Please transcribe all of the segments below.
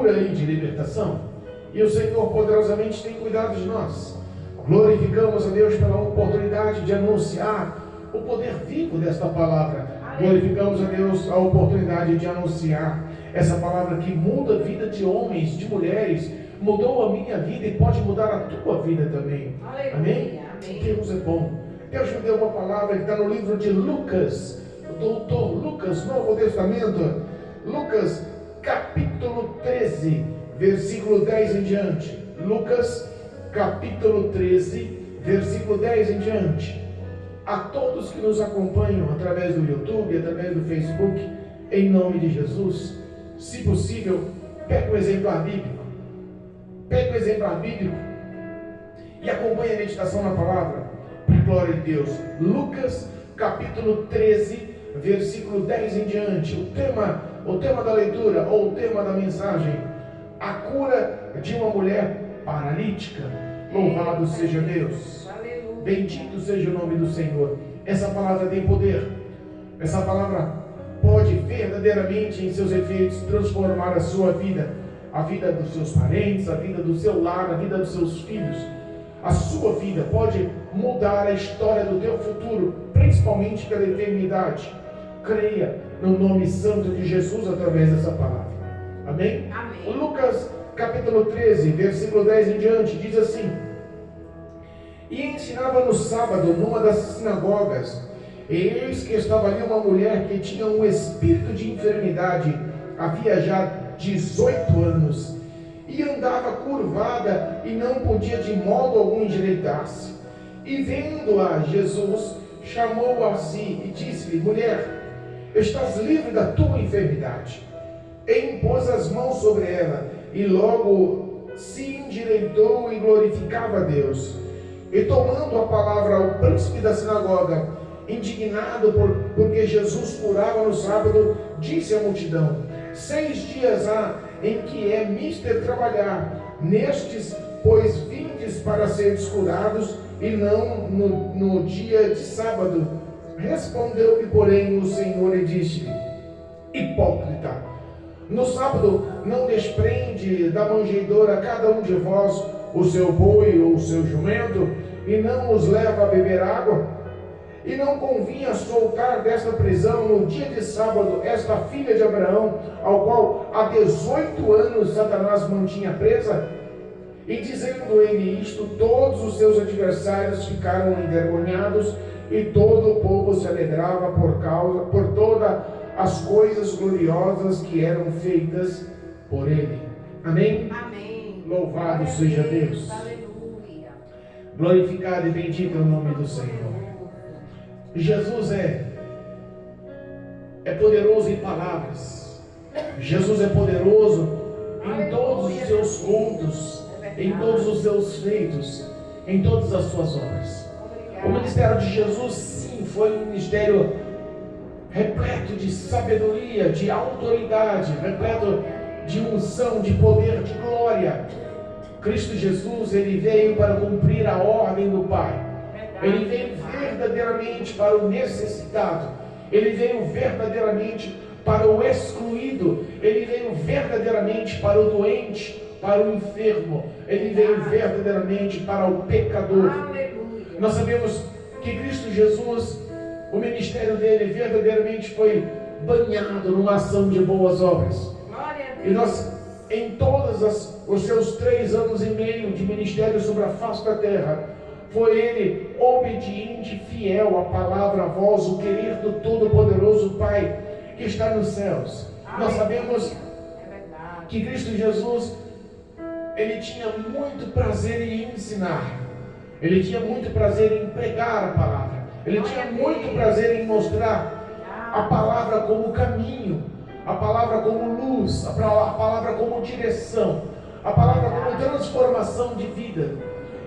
cura e de libertação. E o Senhor poderosamente tem cuidado de nós. Glorificamos a Deus pela oportunidade de anunciar o poder vivo desta palavra. Glorificamos a Deus a oportunidade de anunciar essa palavra que muda a vida de homens, de mulheres, mudou a minha vida e pode mudar a tua vida também. Aleluia. Amém? Amém. Deus é bom. Deus me deu uma palavra que está no livro de Lucas, o doutor Lucas, Novo Testamento, Lucas capítulo 13, versículo 10 em diante. Lucas capítulo 13, versículo 10 em diante. A todos que nos acompanham através do YouTube, através do Facebook, em nome de Jesus, se possível, pega um exemplar bíblico. Pega um exemplar bíblico e acompanhe a meditação na palavra. Glória a Deus. Lucas capítulo 13, versículo 10 em diante. O tema da leitura, ou o tema da mensagem: a cura de uma mulher paralítica. Louvado seja Deus. Bendito seja o nome do Senhor. Essa palavra tem poder. Essa palavra pode verdadeiramente, em seus efeitos, transformar a sua vida, a vida dos seus parentes, a vida do seu lar, a vida dos seus filhos. A sua vida pode mudar a história do teu futuro, principalmente pela eternidade. Creia no nome santo de Jesus através dessa palavra. Amém? Amém. Lucas capítulo 13, versículo 10 em diante, diz assim: e ensinava no sábado numa das sinagogas, e eis que estava ali uma mulher que tinha um espírito de enfermidade, havia já 18 anos, e andava curvada e não podia de modo algum endireitar-se. E vendo-a Jesus, chamou-a a si e disse-lhe: mulher, estás livre da tua enfermidade. E impôs as mãos sobre ela, e logo se endireitou e glorificava a Deus. E tomando a palavra ao príncipe da sinagoga, indignado porque Jesus curava no sábado, disse à multidão: 6 dias há em que é mister trabalhar, nestes, pois vindes para seres curados, e não no dia de sábado. Respondeu-lhe, porém, o Senhor e disse-lhe: hipócrita, no sábado não desprende da manjedoura cada um de vós o seu boi ou o seu jumento, e não os leva a beber água? E não convinha soltar desta prisão no dia de sábado esta filha de Abraão, ao qual há 18 anos Satanás mantinha presa? E dizendo ele isto, todos os seus adversários ficaram envergonhados, e todo o povo se alegrava por todas as coisas gloriosas que eram feitas por ele. Amém? Amém. Louvado seja Deus. Aleluia. Glorificado e bendito é o nome do Senhor. Jesus é poderoso em palavras. Jesus é poderoso em todos os seus contos, em todos os seus feitos, em todas as suas obras. O ministério de Jesus, sim, foi um ministério repleto de sabedoria, de autoridade, repleto de unção, de poder, de glória. Cristo Jesus, ele veio para cumprir a ordem do Pai. Ele veio verdadeiramente para o necessitado. Ele veio verdadeiramente para o excluído. Ele veio verdadeiramente para o doente, para o enfermo. Ele veio verdadeiramente para o pecador. Aleluia. Nós sabemos que Cristo Jesus, o ministério dele verdadeiramente foi banhado numa ação de boas obras. Glória a Deus. E nós, em todos os seus 3 anos e meio de ministério sobre a face da terra, foi ele obediente, fiel à palavra, à voz, o querer do Todo-Poderoso Pai que está nos céus. Nós sabemos que Cristo Jesus, ele tinha muito prazer em ensinar. Ele tinha muito prazer em pregar a palavra. Ele tinha muito prazer em mostrar a palavra como caminho, a palavra como luz, a palavra como direção, a palavra como transformação de vida.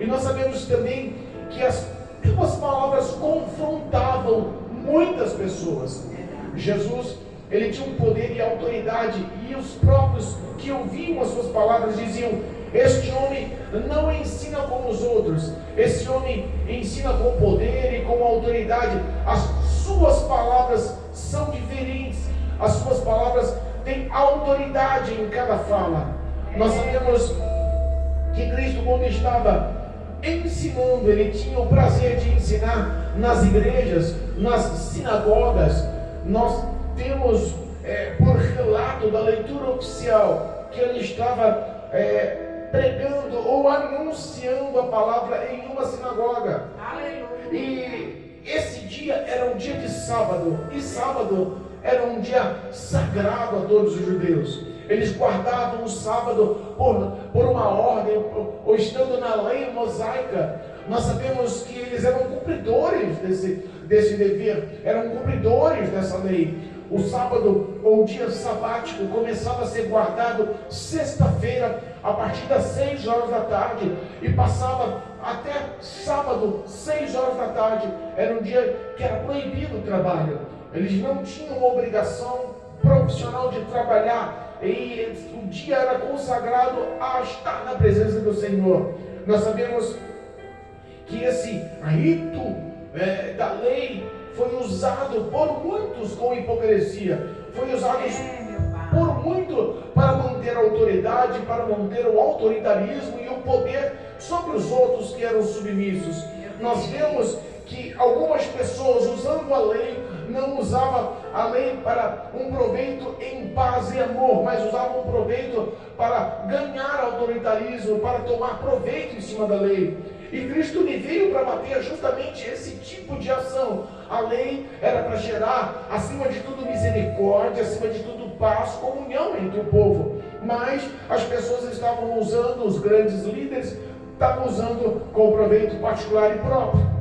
E nós sabemos também que as suas palavras confrontavam muitas pessoas. Jesus, ele tinha um poder e autoridade, e os próprios que ouviam as suas palavras diziam: este homem não ensina como os outros, esse homem ensina com poder e com autoridade. As suas palavras são diferentes, as suas palavras têm autoridade em cada fala. Nós sabemos que Cristo, quando estava ensinando, Ele tinha o prazer de ensinar nas igrejas, nas sinagogas. Nós temos, por relato da leitura oficial, que Ele estava pregando ou anunciando a palavra em uma sinagoga. Aleluia. E esse dia era um dia de sábado, e sábado era um dia sagrado a todos os judeus. Eles guardavam o sábado por uma ordem, ou estando na lei mosaica. Nós sabemos que eles eram cumpridores desse dever, eram cumpridores dessa lei. O sábado, ou o dia sabático, começava a ser guardado sexta-feira, a partir das 6 horas da tarde, e passava até sábado, 6 horas da tarde. Era um dia que era proibido o trabalho. Eles não tinham uma obrigação profissional de trabalhar, e o dia era consagrado a estar na presença do Senhor. Nós sabemos que esse rito da lei foi usado por muitos com hipocrisia, foi usado por muito para manter a autoridade, para manter o autoritarismo e o poder sobre os outros que eram submissos. Nós vemos que algumas pessoas, usando a lei, não usavam a lei para um proveito em paz e amor, mas usavam um proveito para ganhar autoritarismo, para tomar proveito em cima da lei. E Cristo me veio para bater justamente esse tipo de ação. A lei era para gerar, acima de tudo, misericórdia, acima de tudo, paz, comunhão entre o povo. Mas as pessoas estavam usando, os grandes líderes estavam usando com proveito particular e próprio.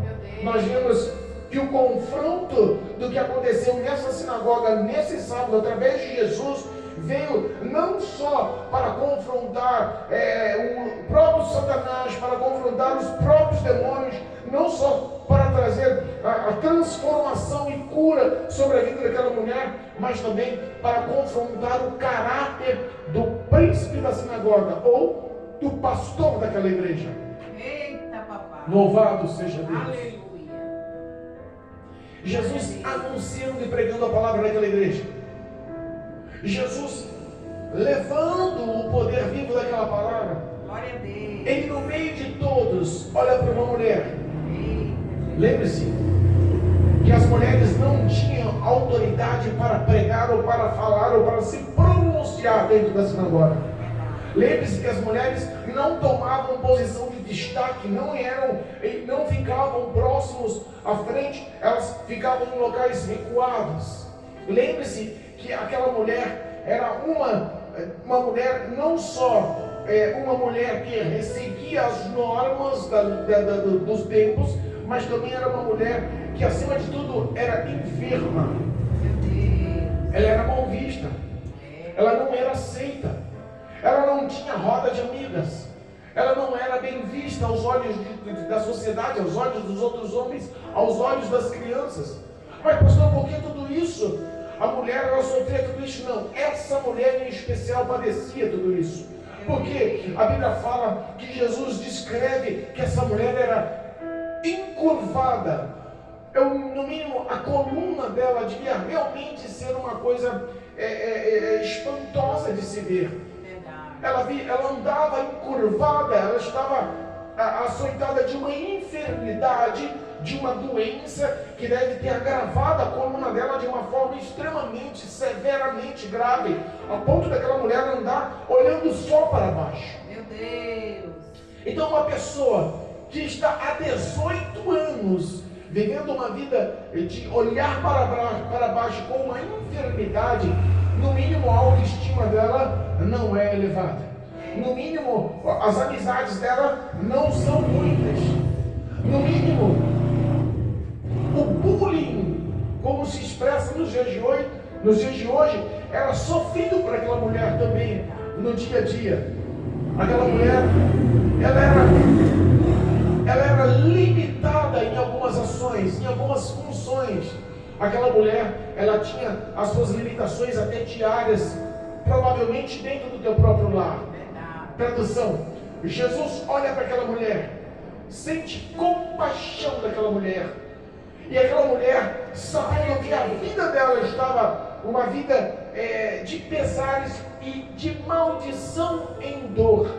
Nós vemos que o confronto do que aconteceu nessa sinagoga, nesse sábado, através de Jesus, veio não só para confrontar o próprio Satanás, para confrontar os próprios demônios, não só para trazer a transformação e cura sobre a vida daquela mulher, mas também para confrontar o caráter do príncipe da sinagoga, ou do pastor daquela igreja. Eita, papai! Louvado seja Deus! Aleluia! Jesus anunciando e pregando a palavra naquela igreja. Jesus levando o poder vivo daquela palavra. Glória a Deus. Ele no meio de todos olha para uma mulher. Lembre-se que as mulheres não tinham autoridade para pregar ou para falar ou para se pronunciar dentro da sinagoga. Lembre-se que as mulheres não tomavam posição de destaque, não ficavam próximos à frente, elas ficavam em locais recuados. Lembre-se que aquela mulher era uma mulher, não só uma mulher que seguia as normas dos tempos, mas também era uma mulher que, acima de tudo, era enferma. Ela era mal vista, ela não era aceita, ela não tinha roda de amigas, ela não era bem vista aos olhos da sociedade, aos olhos dos outros homens, aos olhos das crianças. Mas, pastor, por que tudo isso? A mulher, ela sofria tudo isso? Não, essa mulher em especial padecia tudo isso. Porque a Bíblia fala que Jesus descreve que essa mulher era encurvada. No mínimo, a coluna dela devia realmente ser uma coisa espantosa de se ver. Ela andava encurvada, ela estava açoitada de uma enfermidade, de uma doença que deve ter agravado a coluna dela de uma forma extremamente, severamente grave, a ponto daquela mulher andar olhando só para baixo. Meu Deus! Então, uma pessoa que está há 18 anos vivendo uma vida de olhar para baixo com uma enfermidade, no mínimo a autoestima dela não é elevada. No mínimo, as amizades dela não são muitas. No mínimo, o bullying, como se expressa nos dias de hoje, era sofrido por aquela mulher também no dia a dia. Aquela mulher, ela era limitada em algumas ações, em algumas funções. Aquela mulher, ela tinha as suas limitações até diárias, provavelmente dentro do teu próprio lar. Tradução: Jesus olha para aquela mulher, sente compaixão daquela mulher, e aquela mulher, sabendo que a vida dela estava uma vida de pesares e de maldição em dor.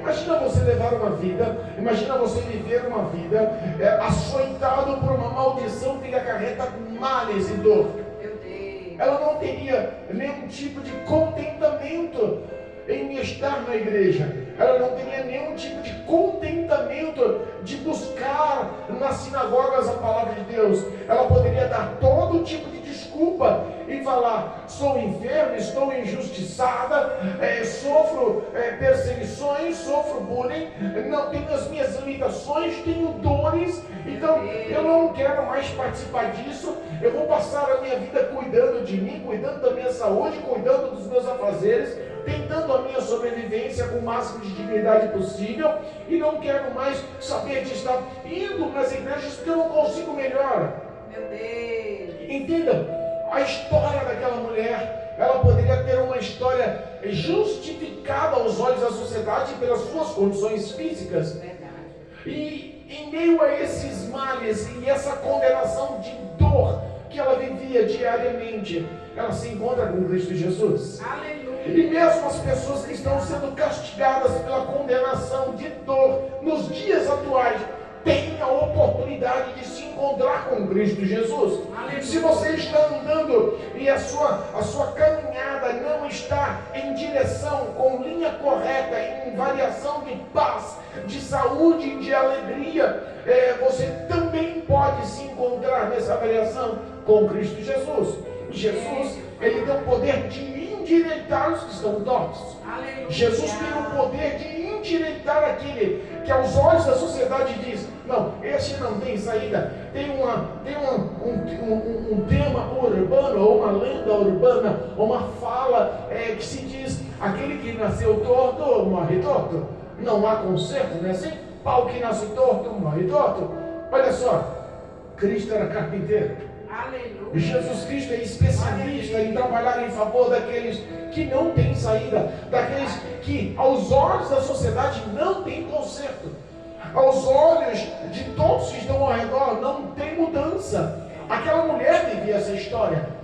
Imagina você levar uma vida, imagina você viver uma vida açoitado por uma maldição que lhe acarreta males e dor. Meu Deus. Ela não teria nenhum tipo de contentamento em estar na igreja. Ela não teria nenhum tipo de contentamento de buscar nas sinagogas a palavra de Deus. Ela poderia dar todo tipo de desculpa e falar: sou enferma, estou injustiçada, sofro perseguições, sofro bullying, não tenho as minhas limitações, tenho dores, então eu não quero mais participar disso. Eu vou passar a minha vida cuidando de mim, cuidando da minha saúde, cuidando dos meus afazeres, tentando a minha sobrevivência com o máximo de dignidade possível, e não quero mais saber de estar indo nas igrejas porque eu não consigo melhor. Meu Deus. Entenda, a história daquela mulher, ela poderia ter uma história justificada aos olhos da sociedade pelas suas condições físicas. Verdade. E em meio a esses males e essa condenação de dor que ela vivia diariamente, ela se encontra com Cristo Jesus. Aleluia. E mesmo as pessoas que estão sendo castigadas pela condenação de dor nos dias atuais têm a oportunidade de se encontrar com Cristo Jesus. Aleluia. Se você está andando e a sua caminhada não está em direção, com linha correta, em variação de paz, de saúde, de alegria, você também pode se encontrar nessa variação com Cristo Jesus. Jesus, ele tem o poder de endireitar os que estão tortos. Aleluia. Jesus tem o poder de endireitar aquele que aos olhos da sociedade diz: não, esse não tem saída. Tem um tema urbano, ou uma lenda urbana, ou uma fala que se diz: aquele que nasceu torto, morre torto. Não há conserto, não é assim? Pau que nasce torto, morre torto. Olha só, Cristo era carpinteiro. Aleluia. Jesus Cristo é especialista em trabalhar em favor daqueles que não têm saída, daqueles que aos olhos da sociedade não têm conserto, aos olhos de todos que estão ao redor não tem mudança. Aquela mulher vivia essa história.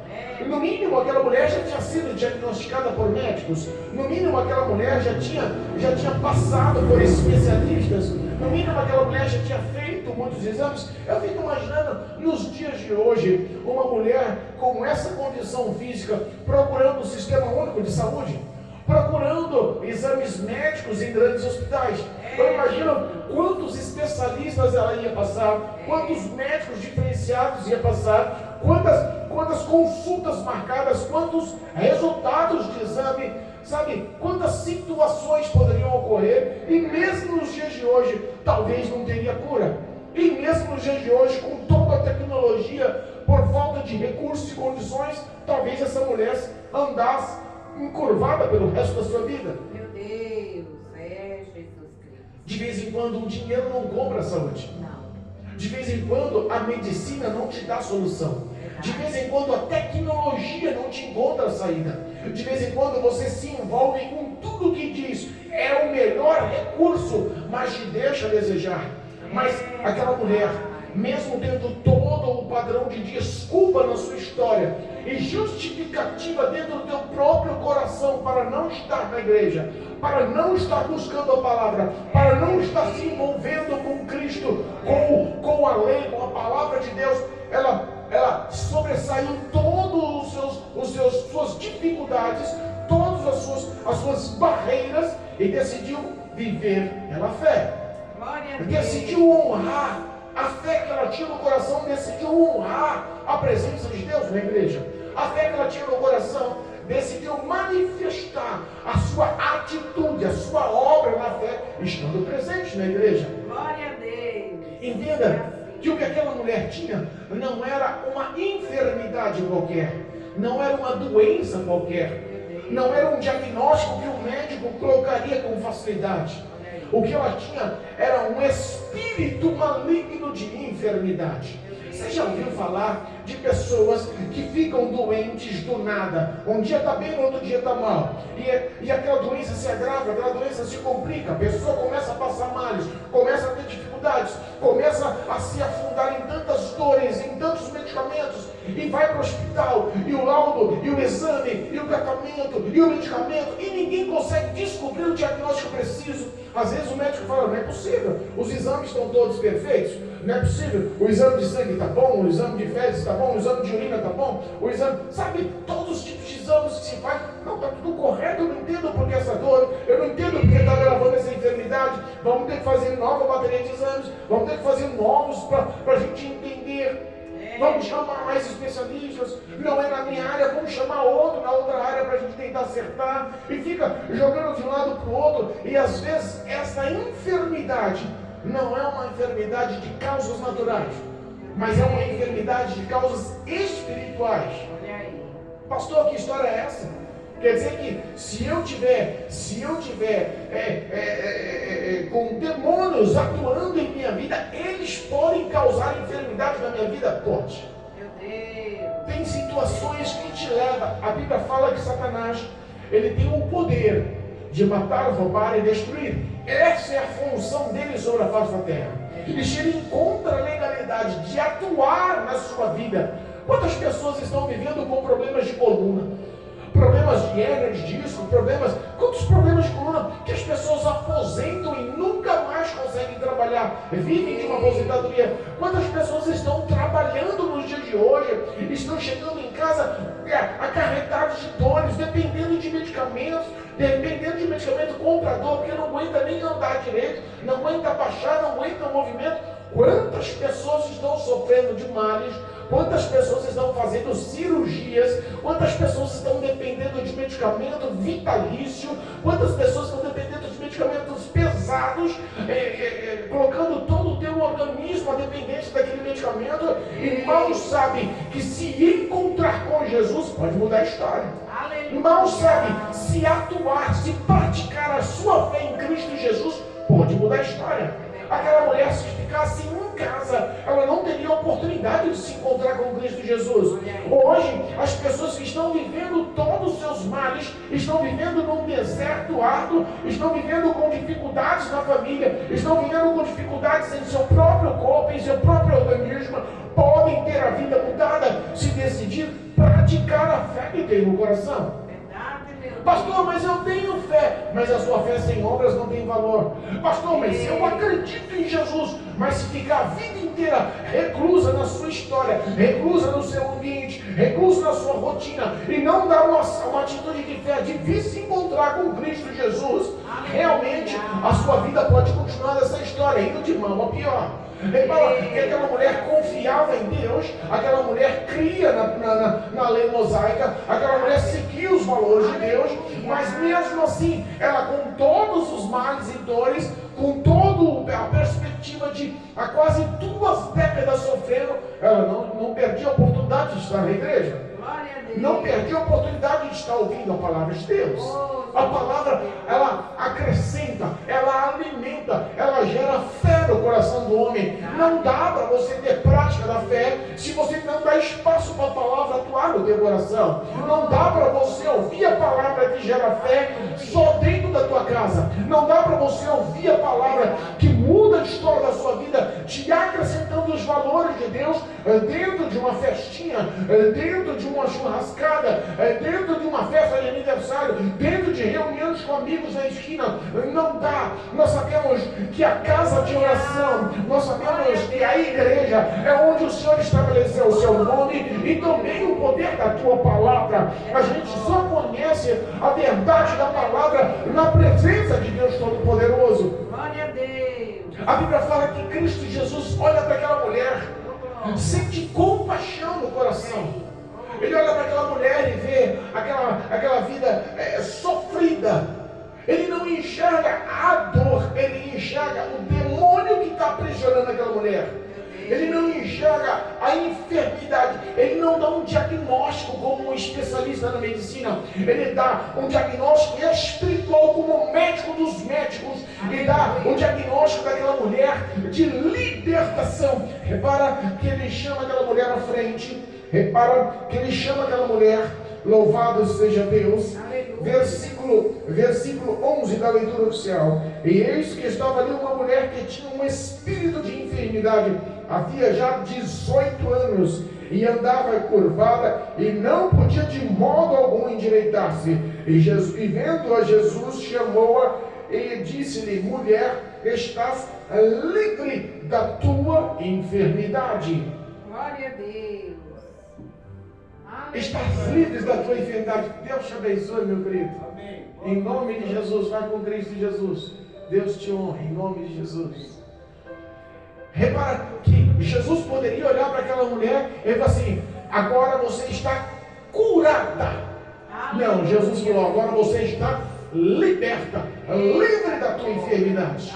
No mínimo aquela mulher já tinha sido diagnosticada por médicos. No mínimo aquela mulher já tinha passado por especialistas. No mínimo aquela mulher já tinha feito muitos exames. Eu fico imaginando nos dias de hoje uma mulher com essa condição física procurando o Sistema Único de Saúde, procurando exames médicos em grandes hospitais. Eu imagino quantos especialistas ela ia passar, quantos médicos diferenciados ia passar, quantas consultas marcadas, quantos resultados de exame, sabe? Quantas situações poderiam ocorrer, e mesmo nos dias de hoje, talvez não teria cura. E mesmo nos dias de hoje, com toda a tecnologia, por falta de recursos e condições, talvez essa mulher andasse encurvada pelo resto da sua vida. Meu Deus, Jesus Cristo. De vez em quando o dinheiro não compra a saúde. Não. De vez em quando a medicina não te dá solução. De vez em quando a tecnologia não te encontra a saída. De vez em quando você se envolve com tudo que diz é o melhor recurso, mas te deixa a desejar. Mas aquela mulher, mesmo tendo todo o padrão de desculpa na sua história e justificativa dentro do teu próprio coração para não estar na igreja, para não estar buscando a palavra, para não estar se envolvendo com Cristo, com a lei, com a palavra de Deus, ela sobressaiu todas suas dificuldades, todas as suas barreiras, e decidiu viver pela fé. Glória a Deus. Decidiu honrar a fé que ela tinha no coração, decidiu honrar a presença de Deus na igreja. A fé que ela tinha no coração decidiu manifestar a sua atitude, a sua obra na fé, estando presente na igreja. Glória a Deus. Entenda que o que aquela mulher tinha não era uma enfermidade qualquer, não era uma doença qualquer, não era um diagnóstico que o médico colocaria com facilidade. O que ela tinha era um espírito maligno de enfermidade. Você já ouviu falar de pessoas que ficam doentes do nada. Um dia está bem, no outro dia está mal. E aquela doença se agrava, aquela doença se complica. A pessoa começa a passar males, começa a ter dificuldades, começa a se afundar em tantas dores, em tantos medicamentos, e vai para o hospital, e o laudo, e o exame, e o tratamento, e o medicamento, e ninguém consegue descobrir o diagnóstico preciso. Às vezes o médico fala, não é possível, os exames estão todos perfeitos, não é possível, o exame de sangue está bom, o exame de fezes está bom, o exame de urina está bom, o exame, sabe, todos os tipos de exames que se faz, não, está tudo correto, eu não entendo por que essa dor, eu não entendo porque está gravando essa enfermidade, vamos ter que fazer nova bateria de exames, vamos ter que fazer novos para a gente entender. Vamos chamar mais especialistas, não é na minha área, vamos chamar outro na outra área para a gente tentar acertar, e fica jogando de um lado para o outro, e às vezes essa enfermidade não é uma enfermidade de causas naturais, mas é uma enfermidade de causas espirituais. Olha aí. Pastor, que história é essa? Quer dizer que se eu tiver com demônios atuando em minha vida, eles podem causar enfermidade na minha vida? Pode. Meu Deus. Tem situações que te levam. A Bíblia fala que Satanás, ele tem o poder de matar, roubar e destruir. Essa é a função dele sobre a face da terra. E se ele encontra a legalidade de atuar na sua vida, quantas pessoas estão vivendo com problemas de coluna? Problemas de hernia de disco, quantos problemas de coluna que as pessoas aposentam e nunca mais conseguem trabalhar, vivem de uma aposentadoria. Quantas pessoas estão trabalhando nos dias de hoje, estão chegando em casa acarretados de dores, dependendo de medicamento contra a dor, porque não aguenta nem andar direito, não aguenta baixar, não aguenta o movimento. Quantas pessoas estão sofrendo de males? Quantas pessoas estão fazendo cirurgias? Quantas pessoas estão dependendo de medicamento vitalício? Quantas pessoas estão dependendo de medicamentos pesados, colocando todo o teu organismo a dependência daquele medicamento, e mal sabem que se encontrar com Jesus pode mudar a história. Aleluia. Mal sabem se atuar, se praticar a sua fé em Cristo Jesus pode mudar a história. Aquela mulher, se ficasse em casa, ela não teria oportunidade de se encontrar com Cristo Jesus. Hoje, as pessoas que estão vivendo todos os seus males, estão vivendo num deserto árduo, estão vivendo com dificuldades na família, estão vivendo com dificuldades em seu próprio corpo, em seu próprio organismo, podem ter a vida mudada se decidir praticar a fé que tem no coração. Pastor, mas eu tenho fé, mas a sua fé sem obras não tem valor. Pastor, mas eu acredito em Jesus, mas se ficar a vida inteira reclusa na sua história, reclusa no seu ambiente, reclusa na sua rotina, e não dar uma atitude de fé, de vir se encontrar com Cristo Jesus, realmente a sua vida pode continuar nessa história, indo de mal a pior. Que aquela mulher confiava em Deus, aquela mulher cria na lei mosaica, aquela mulher seguia os valores de Deus, mas mesmo assim, ela com todos os males e dores, com toda a perspectiva de há quase 2 décadas sofrendo, ela não perdia a oportunidade de estar na igreja. Não perdia a oportunidade de estar ouvindo a palavra de Deus. A palavra, ela acrescenta, ela alimenta, ela gera fé no coração do homem. Não dá para você ter prática da fé se você não dá espaço para a palavra atuar no teu coração. Não dá para você ouvir a palavra que gera fé só dentro da tua casa. Não dá para você ouvir a palavra que muda a história da sua vida, te acrescentando os valores de Deus dentro de uma festinha, dentro de uma churrascada, dentro de uma festa de aniversário, dentro de reuniões com amigos na esquina. Não dá. Nós sabemos que a casa de oração, nós sabemos que a igreja é onde o Senhor estabeleceu o seu nome e também o poder da tua palavra. A gente só conhece a verdade da palavra na presença de Deus Todo-Poderoso. Glória a Deus. A Bíblia fala que Cristo Jesus olha para aquela mulher, sente compaixão no coração. Ele olha para aquela mulher e vê aquela vida sofrida. Ele não enxerga a dor, ele enxerga o demônio que está aprisionando aquela mulher. Ele não enxerga a enfermidade, ele não dá um diagnóstico como um especialista na medicina, ele dá um diagnóstico espiritual como médico dos médicos, ele dá um diagnóstico daquela mulher de libertação. Repara que ele chama aquela mulher à frente. Repara que ele chama aquela mulher. Louvado seja Deus. Versículo 11 da leitura oficial. E eis que estava ali uma mulher que tinha um espírito de enfermidade. Havia já 18 anos. E andava curvada e não podia de modo algum endireitar-se. E vendo a Jesus, chamou-a e disse-lhe: mulher, estás livre da tua enfermidade. Glória a Deus. Estás livre da tua enfermidade. Deus te abençoe, meu querido. Amém. Em nome de Jesus, vai com Cristo Jesus. Deus te honra, em nome de Jesus. Repara que Jesus poderia olhar para aquela mulher e falar assim: agora você está curada. Não, Jesus falou: agora você está liberta, livre da tua enfermidade.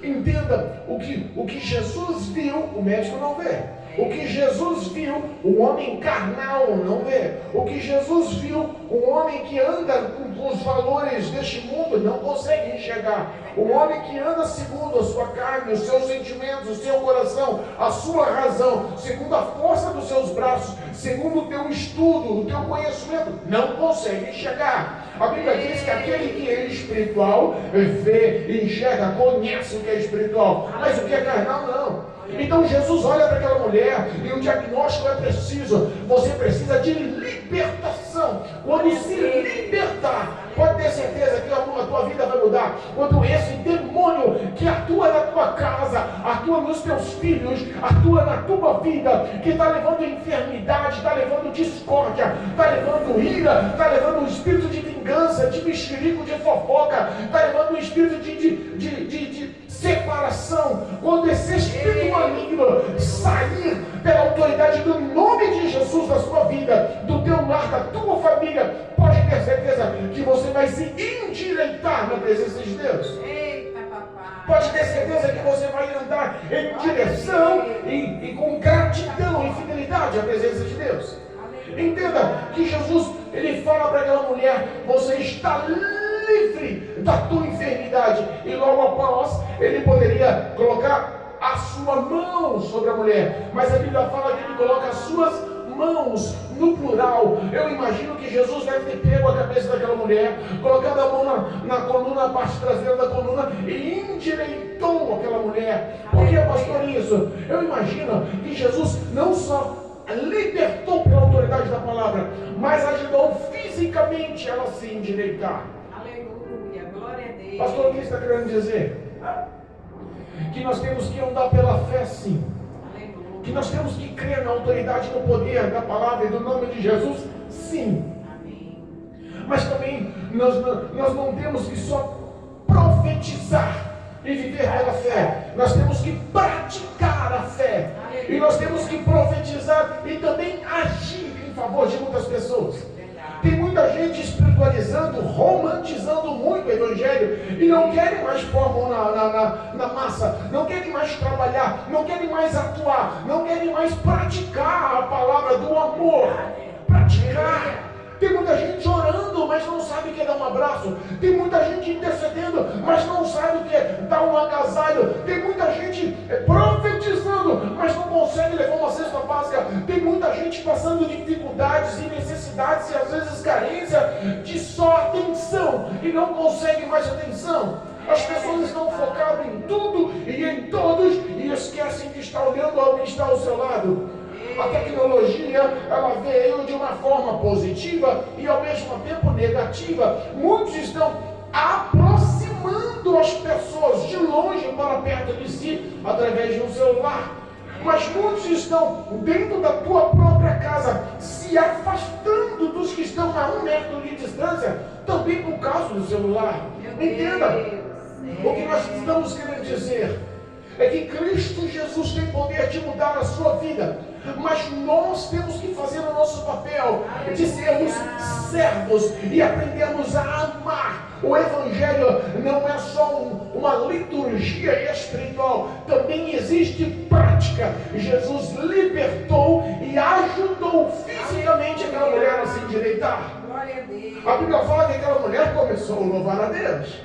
Entenda, o que Jesus viu, o médico não vê. O que Jesus viu, o homem carnal não vê. O que Jesus viu, o homem que anda com os valores deste mundo não consegue enxergar. O homem que anda segundo a sua carne, os seus sentimentos, o seu coração, a sua razão, segundo a força dos seus braços, segundo o teu estudo, o teu conhecimento, não consegue enxergar. A Bíblia diz que aquele que é espiritual vê, enxerga, conhece o que é espiritual, mas o que é carnal não. Então Jesus olha para aquela mulher e o diagnóstico é preciso. Você precisa de libertação. Quando se libertar, pode ter certeza que a tua vida vai mudar. Quando esse demônio que atua na tua casa, atua nos teus filhos, atua na tua vida, que está levando enfermidade, está levando discórdia, está levando ira, está levando um espírito de vingança, de mexerico, de fofoca, está levando um espírito de separação. Quando esse espírito maligno sair pela autoridade do nome de Jesus da sua vida, do teu lar, da tua família, pode ter certeza que você vai se endireitar na presença de Deus. Eita, papai. Pode ter certeza que você vai andar em direção e com gratidão e fidelidade à presença de Deus. Entenda que Jesus, ele fala para aquela mulher: você está livre da tua enfermidade. E logo após, ele poderia colocar a sua mão sobre a mulher, mas a Bíblia fala que ele coloca as suas mãos no plural. Eu imagino que Jesus deve ter pego a cabeça daquela mulher, colocado a mão na coluna, na parte traseira da coluna, e endireitou aquela mulher. Por que, pastor, isso? Eu imagino que Jesus não só libertou pela autoridade da palavra, mas ajudou fisicamente ela a se endireitar. Aleluia, glória a Deus. Pastor, o que está querendo dizer? Que nós temos que andar pela fé, sim. Aleluia. Que nós temos que crer na autoridade e no poder da palavra e do nome de Jesus, sim. Amém. Mas também nós não temos que só profetizar e viver pela fé. Nós temos que praticar a fé. E nós temos que profetizar e também agir em favor de muitas pessoas. Tem muita gente espiritualizando, romantizando muito o Evangelho e não querem mais pôr a mão na massa, não querem mais trabalhar, não querem mais atuar, não querem mais praticar a palavra do amor. Praticar. Tem muita gente orando, mas não sabe o que é dar um abraço. Tem muita gente intercedendo, mas não sabe o que é dar um agasalho. Tem muita gente profetizando, mas não consegue levar uma cesta básica. Tem muita gente passando dificuldades e necessidades e às vezes carência de só atenção e não consegue mais atenção. As pessoas estão focadas em tudo e em todos e esquecem de estar olhando ao que está ao seu lado. A tecnologia, ela veio de uma forma positiva e ao mesmo tempo negativa. Muitos estão aproximando as pessoas de longe para perto de si através de um celular. Mas muitos estão dentro da tua própria casa, se afastando dos que estão a 1 metro de distância, também por causa do celular. Entenda, o que nós estamos querendo dizer é que Cristo Jesus tem poder de mudar a sua vida. Mas nós temos que fazer o nosso papel de sermos servos e aprendermos a amar. O Evangelho não é só uma liturgia espiritual, também existe prática. Jesus libertou e ajudou fisicamente aquela mulher a se endireitar. Glória a Deus. A Bíblia fala que aquela mulher começou a louvar a Deus.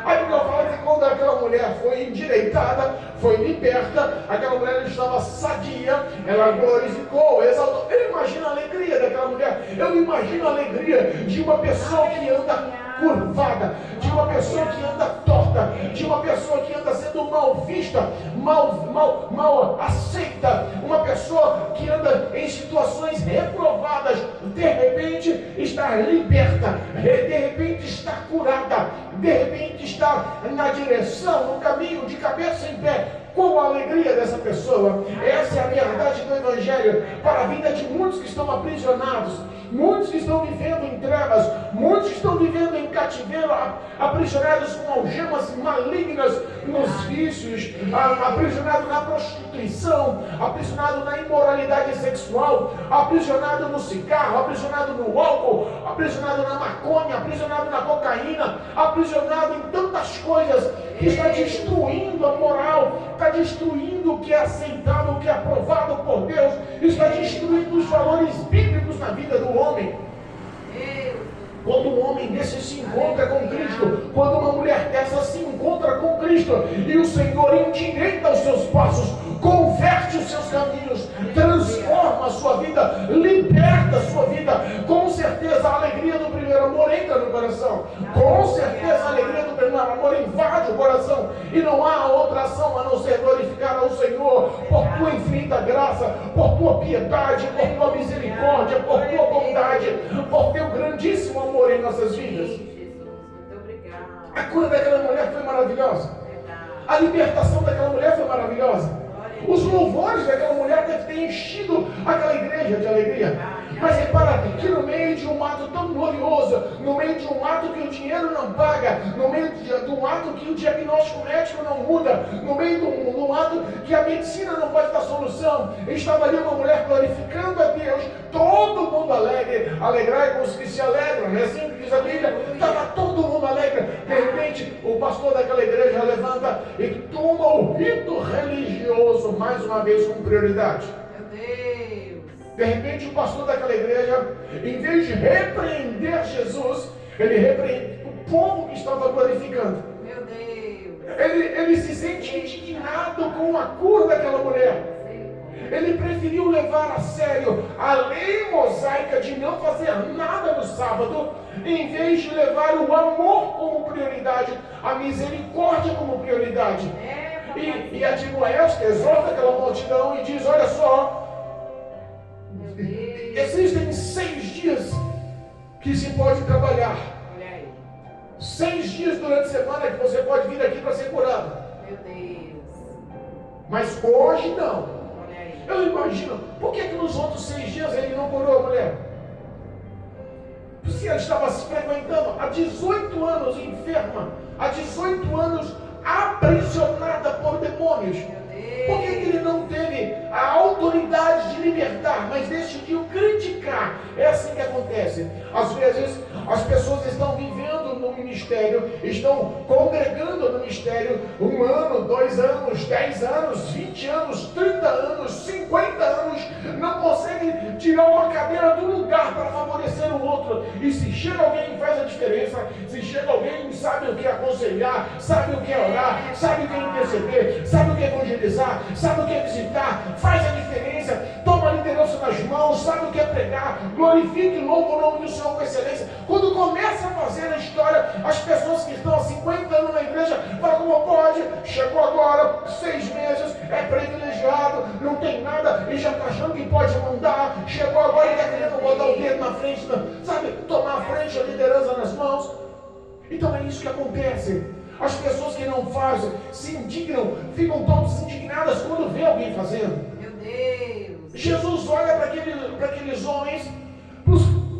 A Bíblia fala que quando aquela mulher foi endireitada, foi liberta, aquela mulher estava sadia, ela glorificou, exaltou. Eu imagino a alegria daquela mulher, eu imagino a alegria de uma pessoa que anda curvada, de uma pessoa que anda torta, de uma pessoa que anda sendo mal vista, mal aceita, uma pessoa que anda em situações reprovadas, de repente está liberta, de repente está curada, de repente está na direção, no caminho, de cabeça em pé. Qual a alegria dessa pessoa? Essa é a verdade do Evangelho para a vida de muitos que estão aprisionados, muitos que estão vivendo em trevas, muitos que estão vivendo em cativeiro, aprisionados com algemas malignas nos vícios, aprisionados na prostituição, aprisionados na imoralidade sexual, aprisionados no cigarro, aprisionados no álcool, aprisionados na maconha, aprisionados na cocaína, aprisionados em tantas coisas que está destruindo a moral, está destruindo o que é aceitável, o que é aprovado por Deus, está destruindo os valores bíblicos na vida do homem. Quando um homem desse se encontra com Cristo, quando uma mulher dessa se encontra com Cristo, e o Senhor endireita os seus passos, converte os seus caminhos, transforma a sua vida, liberta a sua vida, com certeza a alegria do primeiro amor entra no coração, com certeza a alegria do primeiro amor invade o coração, e não há outra ação a não ser glorificar ao Senhor por tua infinita graça, por tua piedade, por tua misericórdia, por tua bondade, por teu grandíssimo amor em nossas vidas. Muito obrigado. A cura daquela mulher foi maravilhosa, a libertação daquela mulher foi maravilhosa. Os louvores daquela mulher devem ter enchido aquela igreja de alegria. Mas repara que no meio de um ato tão glorioso, no meio de um ato que o dinheiro não paga, no meio de um ato que o diagnóstico médico não muda, no meio de um ato que a medicina não pode dar solução, estava ali uma mulher glorificando a Deus, todo mundo alegre, alegrai com os que se alegram, não é assim que diz a Bíblia? Estava todo mundo alegre. De repente o pastor daquela igreja levanta e toma o rito religioso mais uma vez com prioridade. Meu Deus. De repente o pastor daquela igreja, em vez de repreender Jesus, ele repreende o povo que estava glorificando. Meu Deus. Ele se sente indignado com a cura daquela mulher. Ele preferiu levar a sério a lei mosaica de não fazer nada no sábado, em vez de levar o amor como prioridade, a misericórdia como prioridade. E admoesta, exorta aquela multidão e diz: olha só, existem 6 dias que se pode trabalhar. 6 dias durante a semana que você pode vir aqui para ser curado. Meu Deus. Mas hoje não. Eu imagino, por que nos outros 6 dias ele não curou a mulher? Porque ela estava se frequentando há 18 anos enferma, há 18 anos aprisionada por demônios. Por que ele não teve a autoridade de libertar, mas decidiu criticar? É assim que acontece. Às vezes as pessoas estão vivendo no ministério, estão congregando no ministério 1 ano, 2 anos, 10 anos, 20 anos, 30 anos, 50 anos, não conseguem tirar uma cadeira do lugar para favorecer o outro. E se chega alguém, faz a diferença. Se chega alguém, sabe o que aconselhar, sabe o que é orar, sabe o que é interceder, sabe o que é evangelizar, sabe o que é visitar, faz a diferença, toma a liderança nas mãos, sabe o que é pregar, glorifique e louva o nome do Senhor com excelência. Quando começa a fazer a história, as pessoas que estão há 50 anos na igreja falam: como pode? Chegou agora, 6 meses, é privilegiado, não tem nada e já está achando que pode mandar. Chegou agora e está querendo botar o dedo na frente, sabe, tomar a frente, a liderança nas mãos. Então é isso que acontece. As pessoas que não fazem se indignam, ficam todas indignadas quando vê alguém fazendo. Meu Deus. Jesus olha para aqueles homens,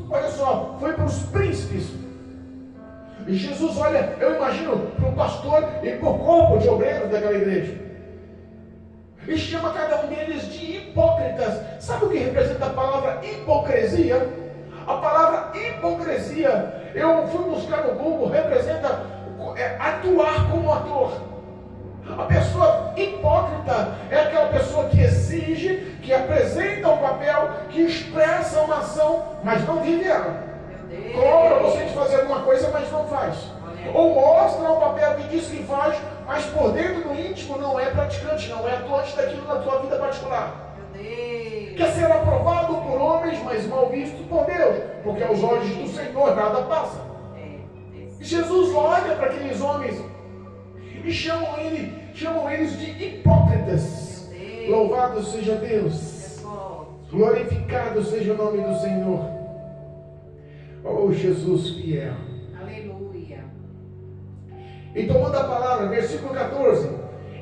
olha só, foi para os príncipes. E Jesus olha, eu imagino, para o pastor e para o corpo de obreiros daquela igreja. E chama cada um deles de hipócritas. Sabe o que representa a palavra hipocrisia? A palavra hipocrisia, eu fui buscar no Google, representa atuar como ator. A pessoa hipócrita é aquela pessoa que exige, que apresenta um papel, que expressa uma ação, mas não vive ela. Cobra você de fazer alguma coisa, mas não faz. Ou mostra um papel prega e diz que faz, mas por dentro do íntimo não é praticante, não é atuante daquilo na tua vida particular. Meu Deus. Quer ser aprovado por homens, mas mal visto por Deus, porque aos olhos do Senhor nada passa. E Jesus olha para aqueles homens e chamam eles de hipócritas. Louvado seja Deus. Glorificado seja o nome do Senhor. Oh, Jesus fiel. Aleluia. E tomando a palavra, versículo 14.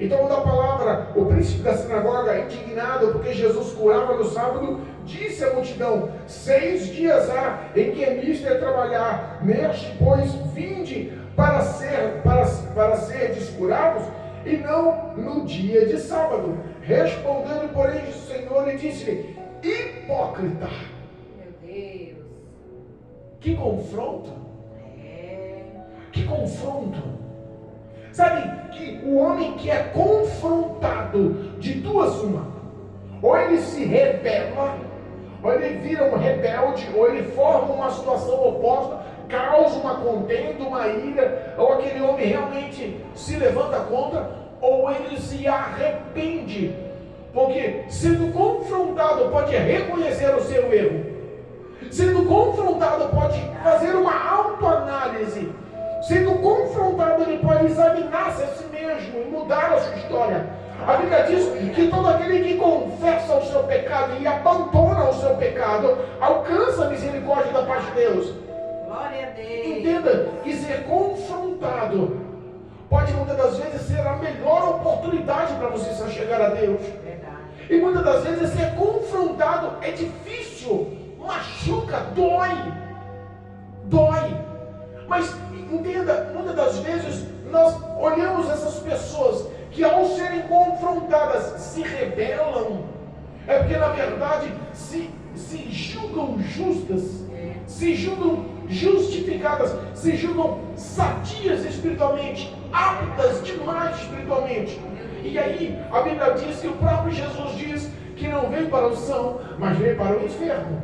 E tomando a palavra, o príncipe da sinagoga, indignado porque Jesus curava no sábado, disse à multidão: 6 dias há em que é mister trabalhar, neste, pois, vinde para ser curados, e não no dia de sábado. Respondendo, porém, o Senhor e disse-lhe: hipócrita. Meu Deus. Que confronto! Que confronto! Sabe que o homem que é confrontado, de duas uma, ou ele se rebela, ou ele vira um rebelde, ou ele forma uma situação oposta, causa uma contenda, uma ira, ou aquele homem realmente se levanta contra, ou ele se arrepende, porque sendo confrontado pode reconhecer o seu erro, sendo confrontado pode fazer uma autoanálise, sendo confrontado ele pode examinar-se a si mesmo e mudar a sua história. A Bíblia diz que todo aquele que confessa o seu pecado e abandona o seu pecado alcança a misericórdia da parte de Deus. Glória a Deus. Entenda que ser confrontado pode muitas das vezes ser a melhor oportunidade para você se chegar a Deus. Verdade. E muitas das vezes ser confrontado é difícil, machuca, dói. Mas entenda, muitas das vezes nós olhamos essas pessoas que ao serem confrontadas se rebelam, é porque na verdade se julgam justas, se julgam justificadas, se julgam sadias espiritualmente, aptas demais espiritualmente. E aí a Bíblia diz que o próprio Jesus diz que não veio para o são, mas veio para o enfermo.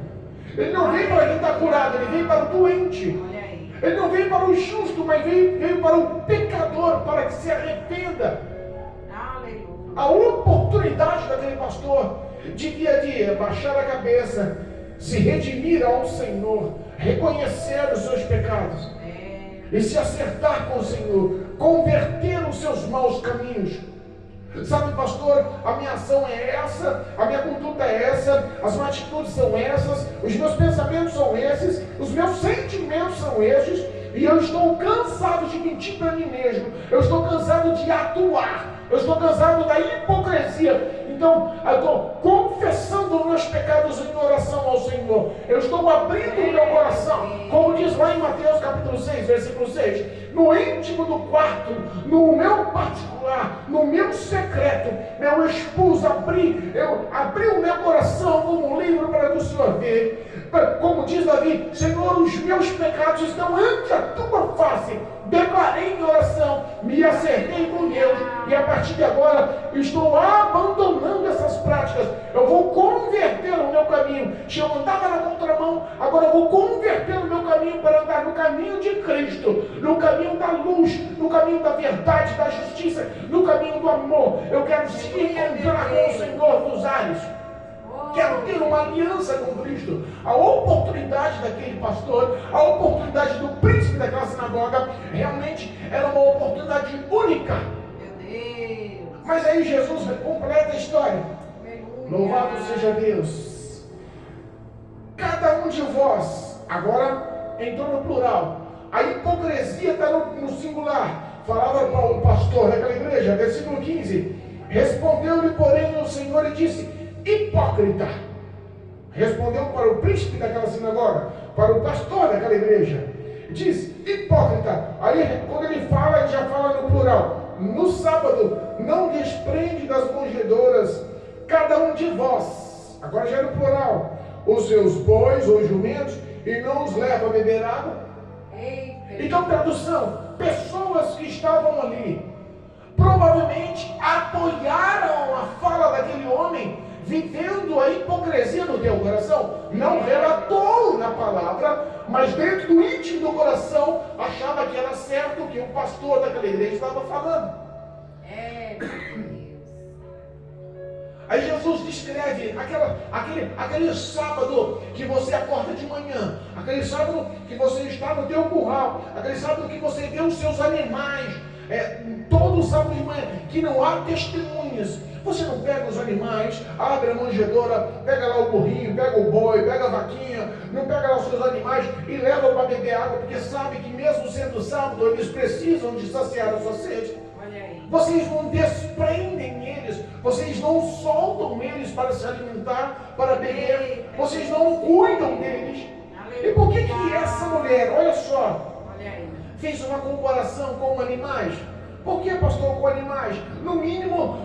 Ele não veio para quem está curado, ele veio para o doente. Ele não veio para o justo, mas veio para o pecador, para que se arrependa. Aleluia. A oportunidade daquele pastor de dia a dia baixar a cabeça, se redimir ao Senhor, reconhecer os seus pecados e se acertar com o Senhor, converter os seus maus caminhos. Sabe, pastor, a minha ação é essa, a minha conduta é essa, as minhas atitudes são essas, os meus pensamentos são esses, os meus sentimentos são esses, e eu estou cansado de mentir para mim mesmo, eu estou cansado de atuar, eu estou cansado da hipocrisia. Então, eu estou confessando os meus pecados em oração ao Senhor. Eu estou abrindo o meu coração, como diz lá em Mateus capítulo 6, versículo 6. No íntimo do quarto, no meu particular, no meu secreto, eu expus, eu abri o meu coração como um livro para que o Senhor ver. Como diz Davi: Senhor, os meus pecados estão ante a tua face. Declarei em oração, me acertei com Deus, e a partir de agora estou abandonando essas práticas. Eu vou converter o meu caminho. Se eu andava na contramão, agora eu vou converter o meu caminho para andar no caminho de Cristo, no caminho da luz, no caminho da verdade, da justiça, no caminho do amor. Eu quero se encontrar com o Senhor dos ares. Quero ter uma aliança com Cristo. A oportunidade daquele pastor, a oportunidade do príncipe daquela sinagoga, realmente era uma oportunidade única. Meu Deus. Mas aí Jesus completa a história. Aleluia. Louvado seja Deus. Cada um de vós, agora entrou no plural. A hipocrisia está no singular. Falava para o pastor daquela igreja, versículo 15. Respondeu-lhe, porém, o Senhor e disse: hipócrita. Respondeu para o príncipe daquela sinagoga, para o pastor daquela igreja, diz: hipócrita. Aí quando ele fala, ele já fala no plural. No sábado não desprende das manjedoras cada um de vós, agora já é no plural, os seus bois ou jumentos, e não os leva a beber água. Então, tradução: pessoas que estavam ali provavelmente apoiaram a fala daquele homem, vivendo a hipocrisia no teu coração. Não relatou na palavra, mas dentro do íntimo do coração achava que era certo o que o pastor daquela igreja estava falando. Meu Deus. Aí Jesus descreve aquele sábado que você acorda de manhã, aquele sábado que você está no teu curral, aquele sábado que você vê os seus animais, todo sábado de manhã, que não há testemunhas. Você não pega os animais, abre a manjedoura, pega lá o burrinho, pega o boi, pega a vaquinha, não pega lá os seus animais e leva para beber água, porque sabe que mesmo sendo sábado, eles precisam de saciar a sua sede. Olha aí. Vocês não desprendem eles, vocês não soltam eles para se alimentar, para beber, vocês não cuidam deles. E por que essa mulher, olha só, Olha aí. fez uma comparação com animais? Por que, pastor, com animais? No mínimo,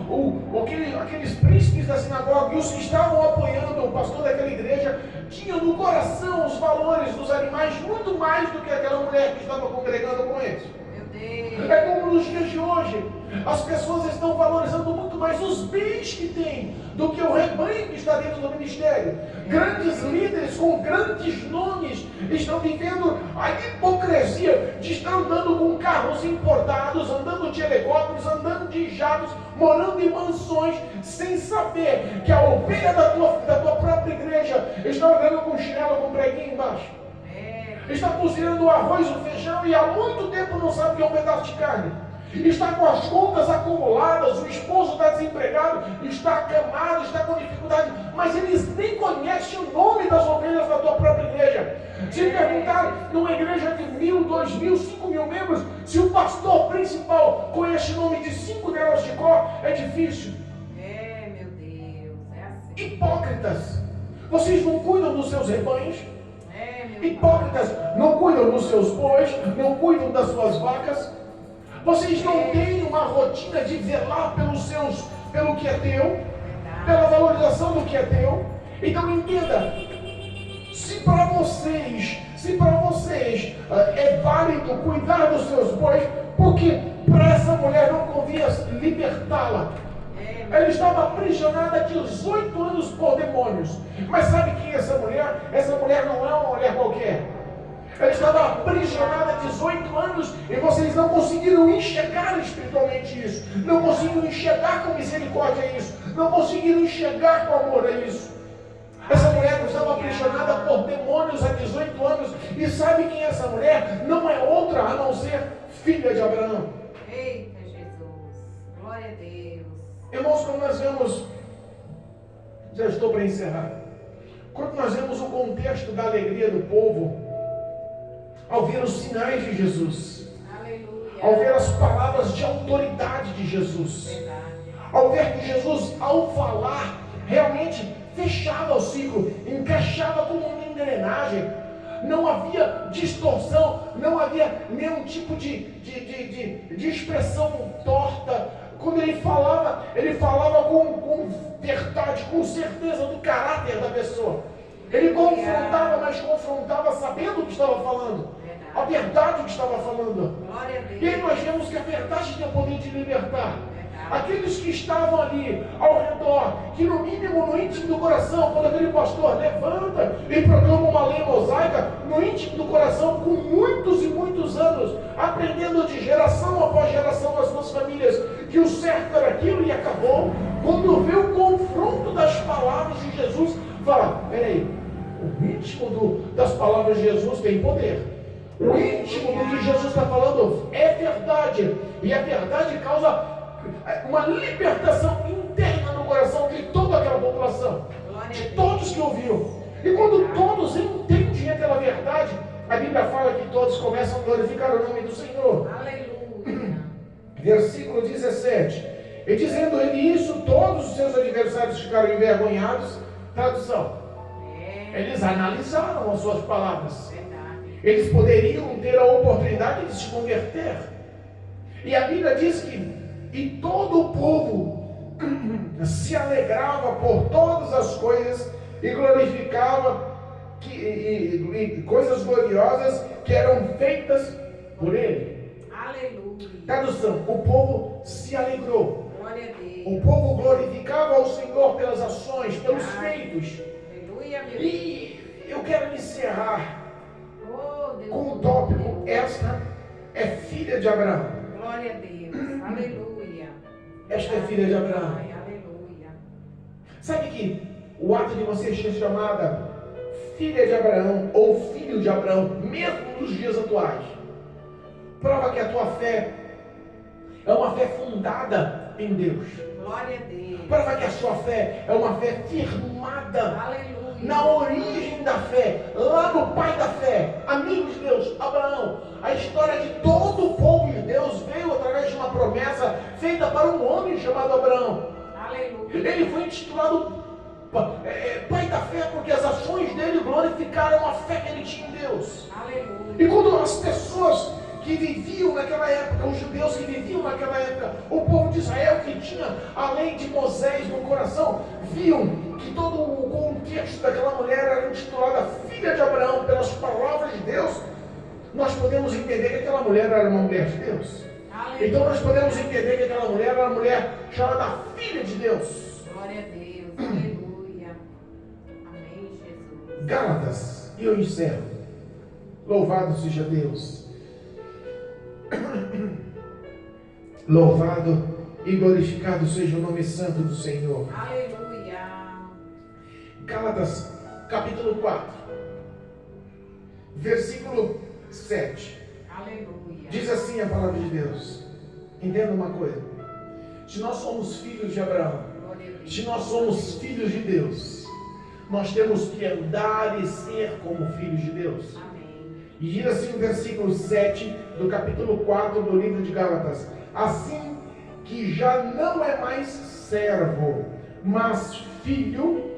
aqueles príncipes da sinagoga e os que estavam apoiando o pastor daquela igreja tinham no coração os valores dos animais muito mais do que aquela mulher que estava congregando com eles. Meu Deus. É como nos dias de hoje, as pessoas estão valorizando muito mais os bens que têm do que o rebanho que está dentro do ministério. Grandes líderes com grandes nomes estão vivendo a hipocrisia de estar andando com carros importados, andando de helicópteros, andando de jatos, morando em mansões, sem saber que a ovelha da tua própria igreja está andando com chinelo com preguinho embaixo. Está cozinhando o arroz, o feijão e há muito tempo não sabe o que é um pedaço de carne. Está com as contas acumuladas, o esposo está desempregado, está acamado, está com dificuldade, mas eles nem conhecem o nome das ovelhas da tua própria igreja. Se perguntar numa igreja de 1.000, 2.000, 5.000 membros, se o pastor principal conhece o nome de 5 delas de cor, é difícil. Meu Deus, é assim. Hipócritas, vocês não cuidam dos seus rebanhos? Meu Hipócritas, não cuidam dos seus bois, não cuidam das suas vacas. Vocês não têm uma rotina de velar pelo que é teu, pela valorização do que é teu. Então entenda, se para vocês é válido cuidar dos seus bois, porque para essa mulher não convinha libertá-la. Ela estava aprisionada há 18 anos por demônios. Mas sabe quem é essa mulher? Essa mulher não é uma mulher qualquer. Ela estava aprisionada há 18 anos e vocês não conseguiram enxergar espiritualmente isso. Não conseguiram enxergar com misericórdia isso. Não conseguiram enxergar com amor isso. Essa mulher estava aprisionada por demônios há 18 anos. E sabe quem é essa mulher? Não é outra a não ser filha de Abraão. Eita Jesus, glória a Deus. Irmãos, quando nós vemos, já estou para encerrar, quando nós vemos o contexto da alegria do povo, ao ver os sinais de Jesus, Aleluia. ao ver as palavras de autoridade de Jesus, Verdade. ao ver que Jesus, ao falar, realmente fechava o ciclo, encaixava como uma engrenagem, não havia distorção, não havia nenhum tipo de expressão torta. Quando ele falava com verdade, com certeza do caráter da pessoa. Ele confrontava, mas confrontava sabendo o que estava falando. A verdade o que estava falando. Glória a Deus. E aí nós vemos que a verdade tem o poder de libertar. Aqueles que estavam ali ao redor, que no mínimo no íntimo do coração, quando aquele pastor levanta e proclama uma lei mosaica, no íntimo do coração, com muitos e muitos anos, aprendendo de geração após geração nas suas famílias, que o certo era aquilo e acabou, quando vê o confronto das palavras de Jesus, fala, peraí, o íntimo das palavras de Jesus tem poder. O íntimo do que Jesus está falando é verdade, e a verdade causa uma libertação interna no coração de toda aquela população, de todos que ouviram. E quando todos entendem aquela verdade, a Bíblia fala que todos começam a glorificar o nome do Senhor. Aleluia. Versículo 17. E dizendo ele isso, todos os seus adversários ficaram envergonhados. Tradução. Eles analisaram as suas palavras. Verdade. Eles poderiam ter a oportunidade de se converter. E a Bíblia diz que e todo o povo se alegrava por todas as coisas e glorificava coisas gloriosas que eram feitas por ele. Aleluia. Tradução, o povo se alegrou. Glória a Deus. O povo glorificava ao Senhor pelas ações, pelos feitos. Aleluia, meu Deus. E eu quero encerrar Oh, Deus. com um tópico. Esta é filha de Abraão. Glória a Deus. Aleluia. Esta é filha de Abraão. Ai, aleluia. Sabe que o ato de você ser chamada filha de Abraão ou filho de Abraão, mesmo nos dias atuais, prova que a tua fé é uma fé fundada em Deus. Glória a Deus. Prova que a sua fé é uma fé firmada Aleluia. na origem da fé, lá no pai da fé, amigo de Deus, Abraão. A história de todo o povo de Deus veio através de uma promessa feita para um homem chamado Abraão. Aleluia. Ele foi intitulado pai da fé porque as ações dele glorificaram a fé que ele tinha em Deus. Aleluia. E quando as pessoas que viviam naquela época, os judeus que viviam naquela época, o povo de Israel que tinha a lei de Moisés no coração, viam que todo o contexto daquela mulher era intitulada filha de Abraão pelas palavras de Deus. Nós podemos entender que aquela mulher era uma mulher de Deus. Aleluia. Então nós podemos entender que aquela mulher era uma mulher chamada filha de Deus. Glória a Deus. Aleluia. Amém, Jesus. Gálatas, e eu encerro. Louvado seja Deus. Louvado e glorificado seja o nome santo do Senhor. Aleluia. Gálatas, capítulo 4, versículo 7. Aleluia. Diz assim a palavra de Deus. Entenda uma coisa. Se nós somos filhos de Abraão, Glória a Deus. se nós somos filhos de Deus, nós temos que andar e ser como filhos de Deus. Amém. E diz assim o versículo 7 do capítulo 4 do livro de Gálatas: assim que já não é mais servo, mas filho,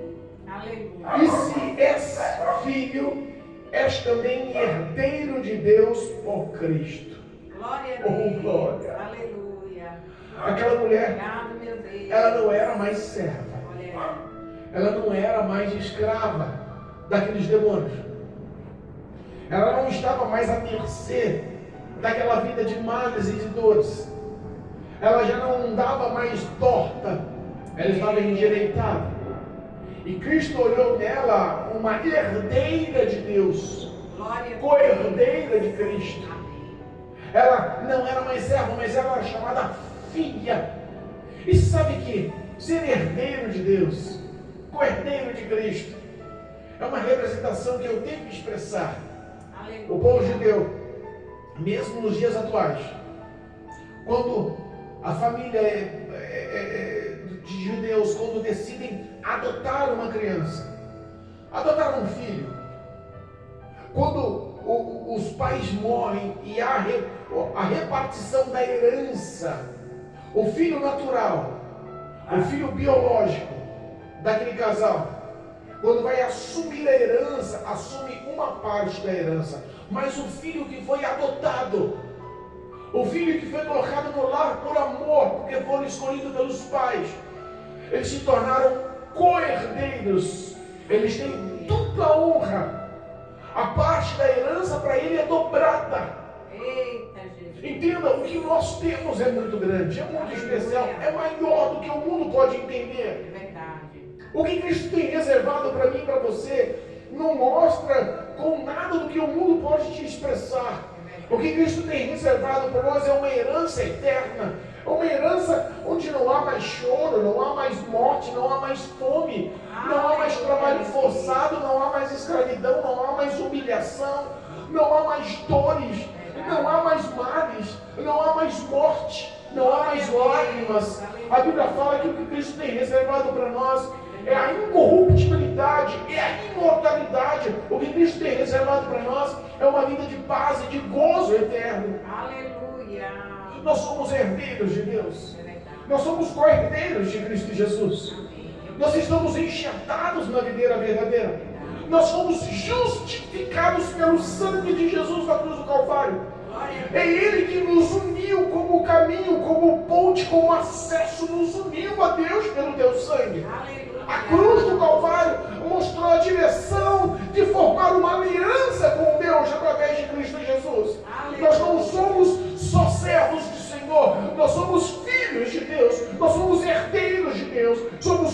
Aleluia. e se és filho, és também herdeiro de Deus por Cristo. Glória a Oh, Deus. glória. Aleluia. Aquela mulher, Obrigado, meu Deus. ela não era mais serva, Olha aí. ela não era mais escrava daqueles demônios. Ela não estava mais à mercê daquela vida de males e de dores. Ela já não andava mais torta, ela estava endireitada. E Cristo olhou nela uma herdeira de Deus, Glória a Deus. co-herdeira de Cristo. Amém. Ela não era mais serva, mas ela era chamada filha. E sabe que ser herdeiro de Deus, co-herdeiro de Cristo, é uma representação que eu tenho que expressar. Aleluia. O povo judeu, mesmo nos dias atuais, quando a família de judeus, quando decidem adotar uma criança, adotar um filho, quando os pais morrem e há a repartição da herança, o filho natural, o filho biológico daquele casal, quando vai assumir a herança, assume uma parte da herança, mas o filho que foi adotado, o filho que foi colocado no lar por amor, porque foram escolhidos pelos pais, eles se tornaram co-herdeiros, eles têm dupla honra, a parte da herança para ele é dobrada. Eita, Jesus. Entenda, o que nós temos é muito grande, é muito especial, é maior do que o mundo pode entender. É verdade. O que Cristo tem reservado para mim e para você não mostra com nada do que o mundo pode te expressar. O que Cristo tem reservado para nós é uma herança eterna, uma herança onde não há mais choro, não há mais morte, não há mais fome, não há mais trabalho forçado, não há mais escravidão, não há mais humilhação, não há mais dores, não há mais males, não há mais morte, não há mais lágrimas. A Bíblia fala que o que Cristo tem reservado para nós é a incorruptibilidade, é a imortalidade. O que Cristo tem reservado para nós é uma vida de paz e de gozo eterno. Aleluia. Nós somos herdeiros de Deus. É verdade. Nós somos co-herdeiros de Cristo Jesus. Amém. Nós estamos enxertados na videira verdadeira. Nós somos justificados pelo sangue de Jesus na cruz do Calvário. Glória a É Ele que nos uniu como caminho, como ponte, como acesso, nos uniu a Deus pelo teu sangue. Aleluia. A cruz do Calvário mostrou a direção de formar uma aliança com Deus através de Cristo Jesus. Nós não somos só servos do Senhor, nós somos filhos de Deus, nós somos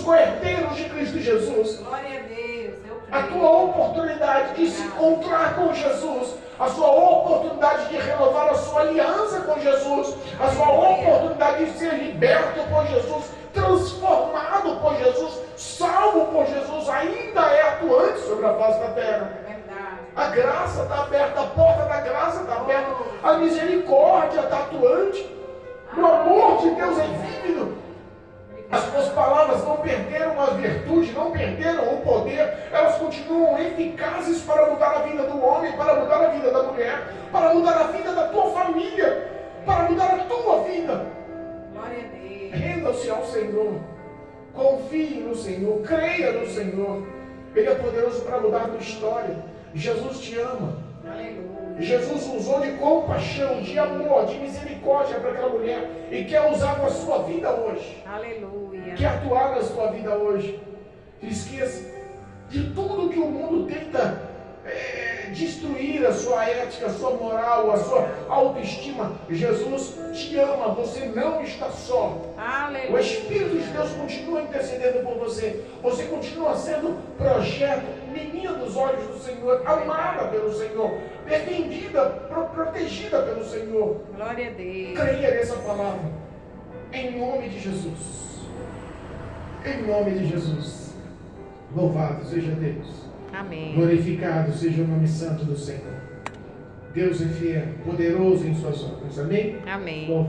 co-herdeiros de Cristo Jesus. Glória a Deus. Eu creio. A tua oportunidade de se encontrar com Jesus, a sua oportunidade de renovar a sua aliança com Jesus, a sua oportunidade de ser liberto por Jesus, transformado por Jesus, salvo por Jesus, ainda é atuante sobre a face da terra. É verdade. A graça está aberta, a porta da graça está aberta, a misericórdia está atuante, o amor de Deus é vívido. As tuas palavras não perderam a virtude, não perderam o poder, elas continuam eficazes para mudar a vida do homem, para mudar a vida da mulher, para mudar a vida da tua família, para mudar a tua vida. Glória a Deus. Renda-se ao Senhor, confie no Senhor, creia no Senhor. Ele é poderoso para mudar a tua história. Jesus te ama. Aleluia. Jesus usou de compaixão, de amor, de misericórdia para aquela mulher e quer usar com a sua vida hoje. Aleluia. Quer atuar na sua vida hoje. Esqueça de tudo que o mundo tenta destruir, a sua ética, a sua moral, a sua autoestima. Jesus te ama, você não está só. Aleluia. O Espírito de Deus continua intercedendo por você. Você continua sendo projeto, menina dos olhos do Senhor, amada pelo Senhor, defendida, protegida pelo Senhor. Glória a Deus. Creia nessa palavra. Em nome de Jesus. Em nome de Jesus. Louvado seja Deus. Amém. Glorificado seja o nome santo do Senhor. Deus é fiel, poderoso em suas obras. Amém? Amém. Louvado.